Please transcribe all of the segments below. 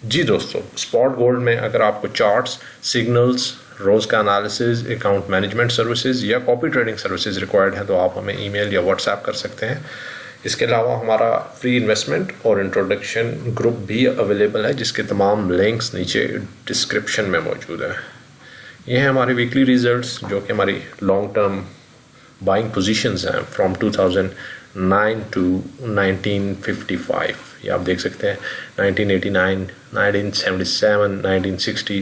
जी दोस्तों, spot gold में अगर आपको चार्ट्स, सिग्नल्स, रोज़ का एनालिसिस, अकाउंट मैनेजमेंट सर्विसेज या कॉपी ट्रेडिंग सर्विसेज रिक्वायर्ड है तो आप हमें ईमेल या व्हाट्सएप कर सकते हैं। इसके अलावा हमारा फ्री इन्वेस्टमेंट और इंट्रोडक्शन ग्रुप भी अवेलेबल है, जिसके तमाम लिंक्स नीचे डिस्क्रिप्शन में मौजूद हैं। ये हैं हमारे वीकली रिजल्ट्स, जो कि हमारी लॉन्ग टर्म बाइंग पोजीशंस हैं फ्रॉम 2009 टू 1955। ये आप देख सकते हैं 1989, 1977, 1960,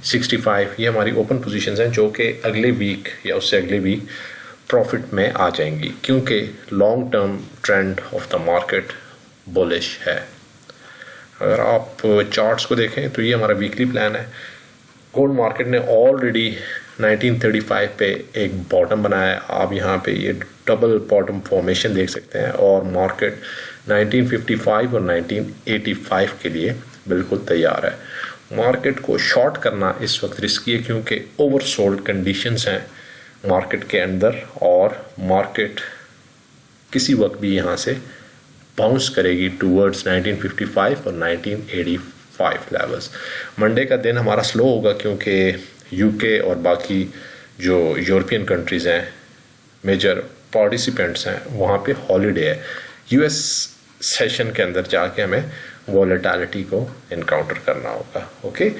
65। ये हमारी ओपन पोजीशंस हैं जो कि अगले वीक या उससे अगले वीक प्रॉफिट में आ जाएंगी, क्योंकि long term trend of the market bullish है। अगर आप चार्ट्स को देखें तो ये हमारा वीकली प्लान है। गोल्ड मार्केट ने ऑलरेडी 1935 पे एक बॉटम बनाया है। आप यहाँ पे ये डबल बॉटम फॉर्मेशन देख सकते हैं, और मार्केट 1955 और 1985 के लिए बिल्कुल तैयार है। मार्केट को शॉर्ट करना इस वक्त रिस्की है, क्योंकि ओवरसोल्ड कंडीशंस हैं मार्केट के अंदर, और मार्केट किसी वक्त भी यहाँ से बाउंस करेगी टूवर्ड्स 1955 और 1985 लेवल्स। मंडे का दिन हमारा स्लो होगा, क्योंकि यूके और बाकी जो यूरोपियन कंट्रीज़ हैं, मेजर पार्टिसिपेंट्स हैं, वहाँ पे हॉलीडे है। यूएस सेशन के अंदर जाके हमें वॉलेटिलिटी को इनकाउंटर करना होगा। ओके,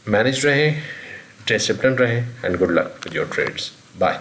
मैनेज रहें, डिसिप्लिन रहें, and good luck with your trades. Bye.